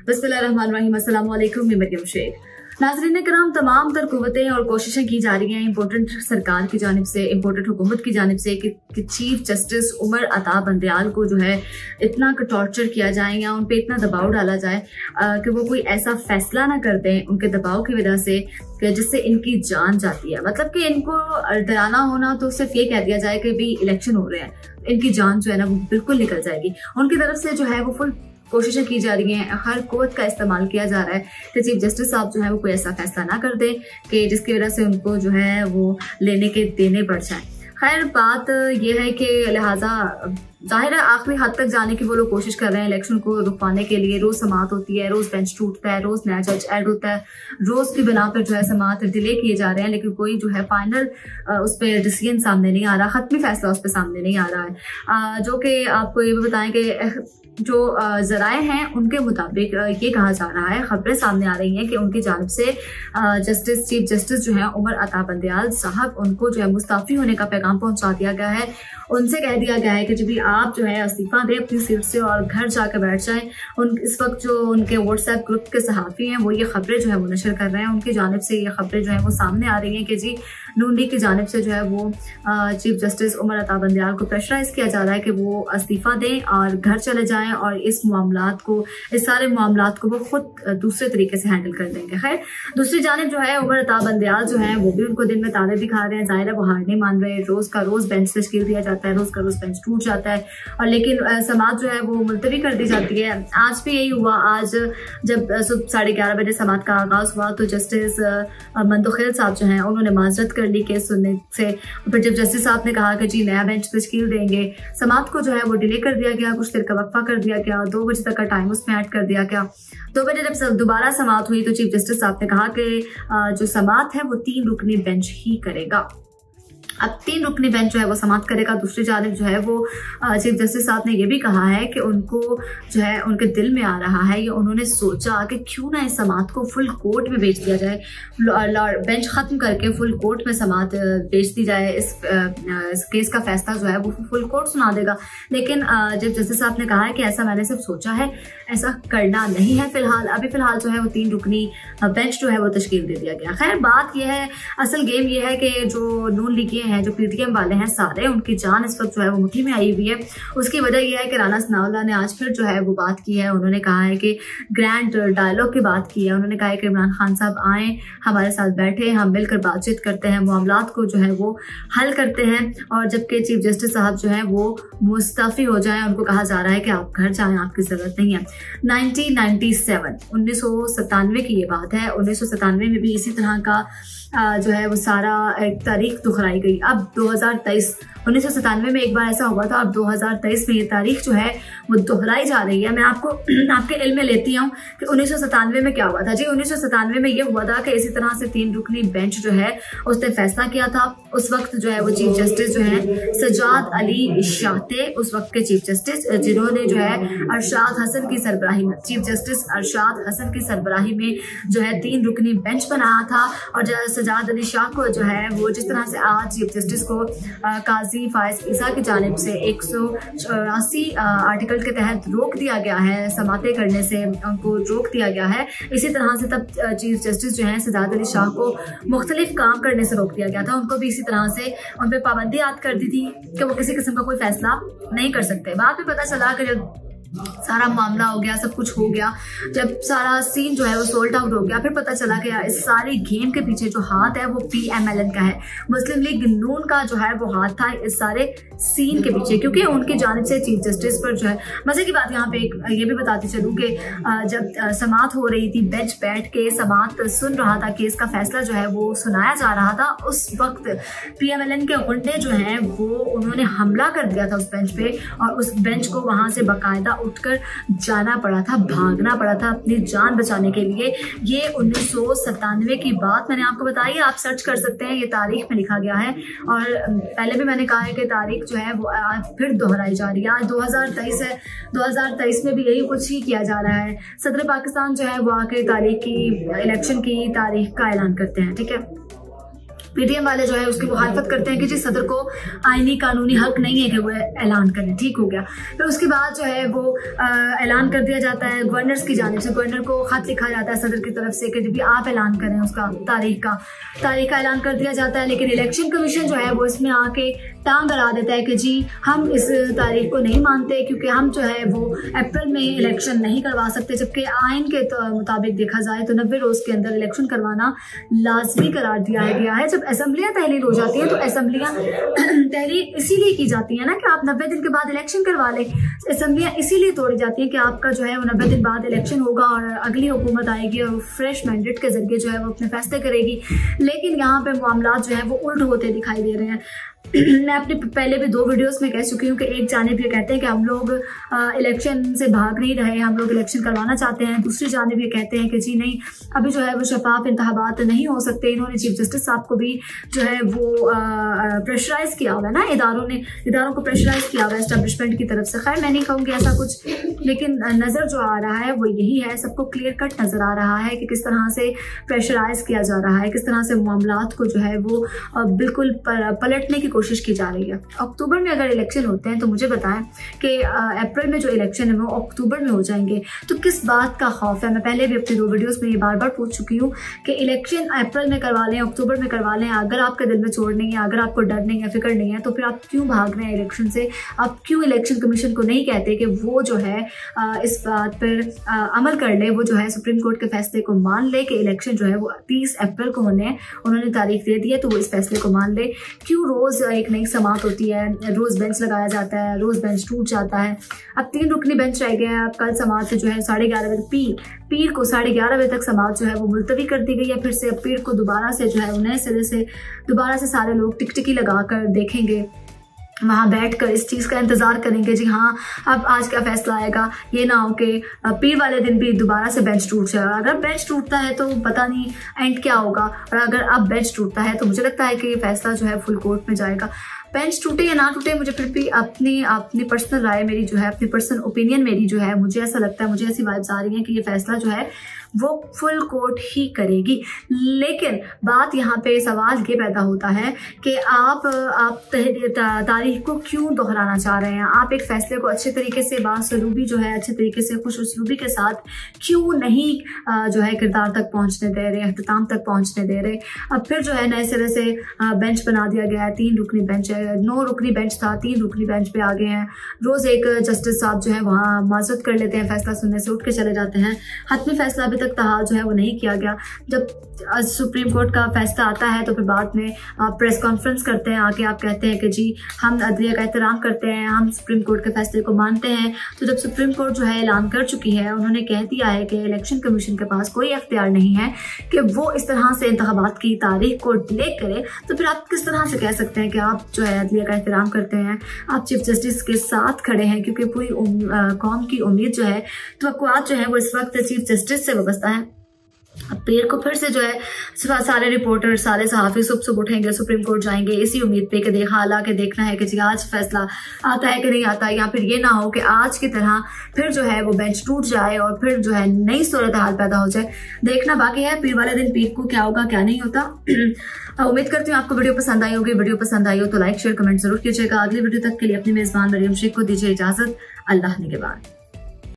बिस्मिल्लाहिर्रहमानिर्रहीम। अस्सलाम वालेकुम। मैं मरियम शेख। नाज़रीन कराम, तमाम तर कुव्वतें और कोशिशें की जा रही हैं इम्पोर्टेंट सरकार की जानिब से, इम्पोर्टेंट हुकूमत की जानिब से कि चीफ जस्टिस उमर अता बंदयाल को जो है इतना टॉर्चर किया जाए या उन पर इतना दबाव डाला जाए कि वो कोई ऐसा फैसला ना कर दें उनके दबाव की वजह से जिससे इनकी जान जाती है। मतलब कि इनको डराना होना तो सिर्फ ये कह दिया जाए कि भी इलेक्शन हो रहे हैं, इनकी जान जो है ना वो बिल्कुल निकल जाएगी। उनकी तरफ से जो है वो फुल कोशिशें की जा रही हैं, हर कोर्ट का इस्तेमाल किया जा रहा है कि चीफ जस्टिस साहब जो है वो कोई ऐसा फैसला ना कर दे कि जिसकी वजह से उनको जो है वो लेने के देने पड़ जाए। खैर बात यह है कि लिहाजा जाहिर है आखिरी हद तक जाने की वो लोग कोशिश कर रहे हैं इलेक्शन को रुकवाने के लिए। रोज समाअत होती है, रोज बेंच टूटता है, रोज नया जज ऐड होता है, रोज की बिना पर जो है समाअत डिले किए जा रहे हैं, लेकिन कोई जो है फाइनल उस पर डिसीजन सामने नहीं आ रहा, खत्मी फैसला उस पर सामने नहीं आ रहा है। जो कि आपको ये भी बताएं कि जो जराए हैं उनके मुताबिक ये कहा जा रहा है, खबरें सामने आ रही हैं कि उनकी जानिब से चीफ जस्टिस जो है उमर अता बंदयाल साहब, उनको जो है मुस्ताफी होने का पैगाम पहुंचा दिया गया है। उनसे कह दिया गया है कि जब भी आप जो है इस्तीफा दें अपनी सीट से और घर जाकर बैठ जाएं। इस वक्त जो उनके व्हाट्सएप ग्रुप के सहाफ़ी हैं वो ये खबरें जो है वो नशर कर रहे हैं, उनकी जानिब से ये खबरें जो है वो सामने आ रही हैं कि जी नून लीग की जानिब से जो है वो चीफ जस्टिस उमर अता बंदयाल को प्रेशराइज किया जा रहा है कि वो इस्तीफा दें और घर चले जाएं और इस सारे मामलात को वो खुद दूसरे तरीके से हैंडल कर देंगे। खैर दूसरी जानिब जो है उमर अता बंदयाल जो है वो भी उनको दिन में ताने दिखा रहे हैं। जाहिर है वो हार नहीं मान रहे, रोज का रोज बेंच तश्कील दिया जाता है, रोज का रोज बेंच टूट जाता है और लेकिन समाअत जो है वो मुलतवी कर दी जाती है। आज भी यही हुआ। आज जब सुबह 11:30 बजे समाअत का आगाज हुआ तो जस्टिस मंदोखेल साहब जो है उन्होंने माजरत कर ली केस सुनने से। फिर जब जस्टिस साहब ने कहा कि जी नया बेंच तश्कील देंगे, समाअत को जो है वो डिले कर दिया गया, कुछ देर का वक्फा कर दिया गया, 2 बजे तक का टाइम उसमें ऐड कर दिया गया। 2 बजे जब दोबारा समाअत हुई तो चीफ जस्टिस साहब ने कहा कि जो समाअत है वो 3 रुकनी बेंच ही करेगा। अब 3 रुकनी बेंच जो है वो समाअत करेगा। दूसरी जानिब जो है वो चीफ जस्टिस साहब ने ये भी कहा है कि उनको जो है उनके दिल में आ रहा है या उन्होंने सोचा कि क्यों ना इस समाअत को फुल कोर्ट में भेज दिया जाए, बेंच खत्म करके फुल कोर्ट में समाअत भेज दी जाए। इस केस का फैसला जो है वो फुल कोर्ट सुना देगा। लेकिन चीफ जस्टिस साहब ने कहा है कि ऐसा मैंने सिर्फ सोचा है, ऐसा करना नहीं है फिलहाल। अभी फिलहाल जो है वो 3 रुकनी बेंच जो है वो तश्कील दे दिया गया। खैर बात यह है, असल गेम ये है कि जो नून लीगी हैं, जो पीटीएम वाले हैं, सारे उनकी जान इस वक्त जो है वो मुट्ठी में आई हुई है। उसकी वजह यह है कि राना सनाउल्लाह ने आज फिर जो है वो बात की है। उन्होंने कहा है कि ग्रैंड डायलॉग की बात की है। उन्होंने कहा है कि इमरान खान साहब आए, हमारे साथ बैठे, हम मिलकर बातचीत करते हैं, मामलात को जो है वो हल करते हैं। और जबकि चीफ जस्टिस साहब जो है वो मुस्तफी हो जाए, उनको कहा जा रहा है कि आप घर जाएं, आपकी जरूरत नहीं है। 1997 की ये बात है। 1997 में भी इसी तरह का जो है वो सारा एक तारीख दोहराई गई। अब 2023, 1997 में एक बार ऐसा हुआ था, अब 2023 में ये तारीख जो है वो दोहराई जा रही है। मैं आपको आपके इल्म में लेती हूँ कि 1997 में क्या हुआ था। जी 1997 में ये हुआ था कि इसी तरह से 3 रुकनी बेंच जो है उसने फैसला किया था। उस वक्त जो है वो चीफ जस्टिस जो है सजाद अली शाह थे, उस वक्त के चीफ जस्टिस, जिन्होंने जो है अरशाद हसन की सरबराही में, चीफ जस्टिस अरशाद हसन की सरबराही में जो है 3 रुकनी बेंच बनाया था। और सजाद अली शाह को जो है वो जिस तरह से आज चीफ जस्टिस को काजी फायज ईसा की जानिब से 184 आर्टिकल के तहत रोक दिया गया है, समातें करने से उनको रोक दिया गया है। इसी तरह से तब चीफ जस्टिस जो है सजाद अली शाह को मुख्तलिफ काम करने से रोक दिया गया था। उनको भी इसी तरह से उन पर पाबंदी आयद कर दी थी कि वो किसी किस्म का कोई फैसला नहीं कर सकते। बाद में पता चला कि जब सारा मामला हो गया, सब कुछ हो गया, जब सारा सीन जो है वो सोल्ड आउट हो गया, फिर पता चला कि इस सारी गेम के पीछे जो हाथ है वो PMLN का है, मुस्लिम लीग नून का जो है वो हाथ था इस सारे सीन के पीछे, क्योंकि उनकी जानिब से चीफ जस्टिस पर जो है। मजे की बात यहाँ पे ये भी बताती चलूँ कि जब समाअत हो रही थी, बेंच बैठ के समाअत सुन रहा था, केस का फैसला जो है वो सुनाया जा रहा था, उस वक्त PMLN के गुंडे जो हैं वो उन्होंने हमला कर दिया था उस बेंच पे और उस बेंच को वहां से बाकायदा उठकर जाना पड़ा था, भागना पड़ा था अपनी जान बचाने के लिए। ये 1997 की बात मैंने आपको बताई, आप सर्च कर सकते हैं, ये तारीख में लिखा गया है। और पहले भी मैंने कहा है कि तारीख जो है वो आज फिर दोहराई जा रही है। आज 2023 है, 2023 में भी यही कुछ ही किया जा रहा है। सदर पाकिस्तान जो है वो आखिरी तारीख की, इलेक्शन की तारीख का ऐलान करते हैं, ठीक है। पीटीएम वाले जो है उसकी मुखालफत करते हैं कि जी सदर को आईनी कानूनी हक नहीं है कि वो ऐलान करें, ठीक हो गया। फिर उसके बाद जो है वो ऐलान कर दिया जाता है गवर्नर्स की जानिब से, गवर्नर को खत लिखा जाता है सदर की तरफ से कि जब भी आप ऐलान करें उसका तारीख का ऐलान कर दिया जाता है। लेकिन इलेक्शन कमीशन जो है वो इसमें आके टांग अड़ा देता है कि जी हम इस तारीख को नहीं मानते क्योंकि हम जो है वो अप्रैल में इलेक्शन नहीं करवा सकते, जबकि आइन के मुताबिक देखा जाए तो 90 रोज के अंदर इलेक्शन करवाना लाजमी करार दिया गया है। जब असेंबलियां तहलील हो जाती हैं तो असेंबलियां तहलील इसीलिए की जाती है ना कि आप 90 दिन के बाद इलेक्शन करवा लें। असेंबलियां इसीलिए तोड़ी जाती है कि आपका जो है वो 90 दिन बाद इलेक्शन होगा और अगली हुकूमत आएगी और फ्रेश मैंडेट के जरिए जो है वो अपने फैसले करेगी। लेकिन यहाँ पे मामला जो है वो उल्ट होते दिखाई दे रहे हैं। मैं अपने पहले भी 2 वीडियोस में कह चुकी हूँ कि एक जानिब ये कहते हैं कि हम लोग इलेक्शन से भाग नहीं रहे, हम लोग इलेक्शन करवाना चाहते हैं, दूसरी जानिब ये कहते हैं कि जी नहीं अभी जो है वो शफाफ इंतखाबात नहीं हो सकते। इन्होंने चीफ जस्टिस साहब को भी जो है वो प्रेशराइज किया हुआ है ना, इदारों को प्रेशराइज किया हुआ है एस्टेब्लिशमेंट की तरफ से। खैर मैं नहीं कहूँगी ऐसा कुछ, लेकिन नज़र जो आ रहा है वो यही है, सबको क्लियर कट नज़र आ रहा है कि किस तरह से प्रेशराइज किया जा रहा है, किस तरह से मामलात को जो है वो बिल्कुल पलटने की कोशिश की जा रही है। अक्टूबर में अगर इलेक्शन होते हैं तो मुझे बताएं कि अप्रैल में जो इलेक्शन है वो अक्टूबर में हो जाएंगे, तो किस बात का खौफ है? मैं पहले भी अपनी 2 वीडियोस में ये बार बार पूछ चुकी हूँ कि इलेक्शन अप्रैल में करवा लें, अक्टूबर में करवा लें, अगर आपके दिल में चोट नहीं है, अगर आपको डर नहीं है, फिक्र नहीं है, तो फिर आप क्यों भाग रहे हैं इलेक्शन से? आप क्यों इलेक्शन कमीशन को नहीं कहते कि वो जो है इस बात पर अमल कर ले, वो जो है सुप्रीम कोर्ट के फैसले को मान ले कि इलेक्शन जो है वो 30 अप्रैल को होने, उन्होंने तारीख दे दी है तो वो इस फैसले को मान ले। क्यों रोज एक नई समात होती है, रोज बेंच लगाया जाता है, रोज बेंच टूट जाता है। अब 3 रुकनी बेंच रह गया है। अब कल समात से जो है 11:30 बजे पीर को 11:30 बजे तक समात जो है वो मुलतवी कर दी गई है। फिर से पीर को दोबारा से जो है नए सिरे से दोबारा से सारे लोग टिकटिकी लगा कर देखेंगे, वहाँ बैठकर इस चीज़ का इंतज़ार करेंगे जी हाँ अब आज क्या फैसला आएगा। ये ना हो कि पीर वाले दिन भी दोबारा से बेंच टूट जाए। अगर बेंच टूटता है तो पता नहीं एंड क्या होगा, और अगर अब बेंच टूटता है तो मुझे लगता है कि ये फैसला जो है फुल कोर्ट में जाएगा। बेंच टूटे या ना टूटे, मुझे फिर भी अपनी पर्सनल राय मेरी जो है, अपनी पर्सनल ओपिनियन मेरी जो है, मुझे ऐसा लगता है, मुझे ऐसी वाइब्स आ रही हैं कि ये फैसला जो है वो फुल कोर्ट ही करेगी। लेकिन बात यहाँ पे सवाल ये पैदा होता है कि आप तारीख को क्यों दोहराना चाह रहे हैं? आप एक फैसले को अच्छे तरीके से बासलूबी जो है, अच्छे तरीके से खुश उसलूबी के साथ क्यों नहीं जो है किरदार तक पहुँचने दे रहे, अख्ताम तक पहुँचने दे रहे? अब फिर जो है नए सिरे से बेंच बना दिया गया है। 3 रुकनी बेंच है, 9 रुकनी बेंच था, 3 रुकनी बेंच पे आ गए हैं। रोज एक जस्टिस साहब जो है वहाँ माजरत कर लेते हैं, फैसला सुनने से उठ के चले जाते हैं। हतमी फैसला अभी तक तहाल जो है वो नहीं किया गया। जब सुप्रीम कोर्ट का फैसला आता है तो फिर बाद में आप प्रेस कॉन्फ्रेंस करते हैं, आके आप कहते हैं कि जी हम अदलिया का एहतराम करते हैं, हम सुप्रीम कोर्ट के फैसले को मानते हैं। तो जब सुप्रीम कोर्ट जो है ऐलान कर चुकी है, उन्होंने कह दिया है कि इलेक्शन कमीशन के पास कोई अख्तियार नहीं है कि वो इस तरह से इंतखाबात की तारीख को डिले करे, तो फिर आप किस तरह से कह सकते हैं कि आप जो है अदलिया का एहतराम करते हैं, आप चीफ जस्टिस के साथ खड़े हैं? क्योंकि पूरी कौम की उम्मीद जो है, तवक्कुआत जो है वो इस वक्त चीफ जस्टिस से वाबस्ता है। अब पीर को फिर से जो है सारे रिपोर्टर, सारे सहाफ़ी सुबह उठेंगे, सुप्रीम कोर्ट जाएंगे इसी उम्मीद पे कि हालांकि देखना है कि जी आज फैसला आता है कि नहीं आता, या फिर ये ना हो कि आज की तरह फिर जो है वो बेंच टूट जाए और फिर जो है नई सूरत हाल पैदा हो जाए। देखना बाकी है पीर वाले दिन पीर को क्या होगा क्या नहीं होता। उम्मीद करती हूँ आपको वीडियो पसंद आई होगी। वीडियो पसंद आई हो तो लाइक शेयर कमेंट जरूर कीजिएगा। अगली वीडियो तक के लिए अपनी मेजबान मरियम शेख को दीजिए इजाजत। अल्लाह निगहबान।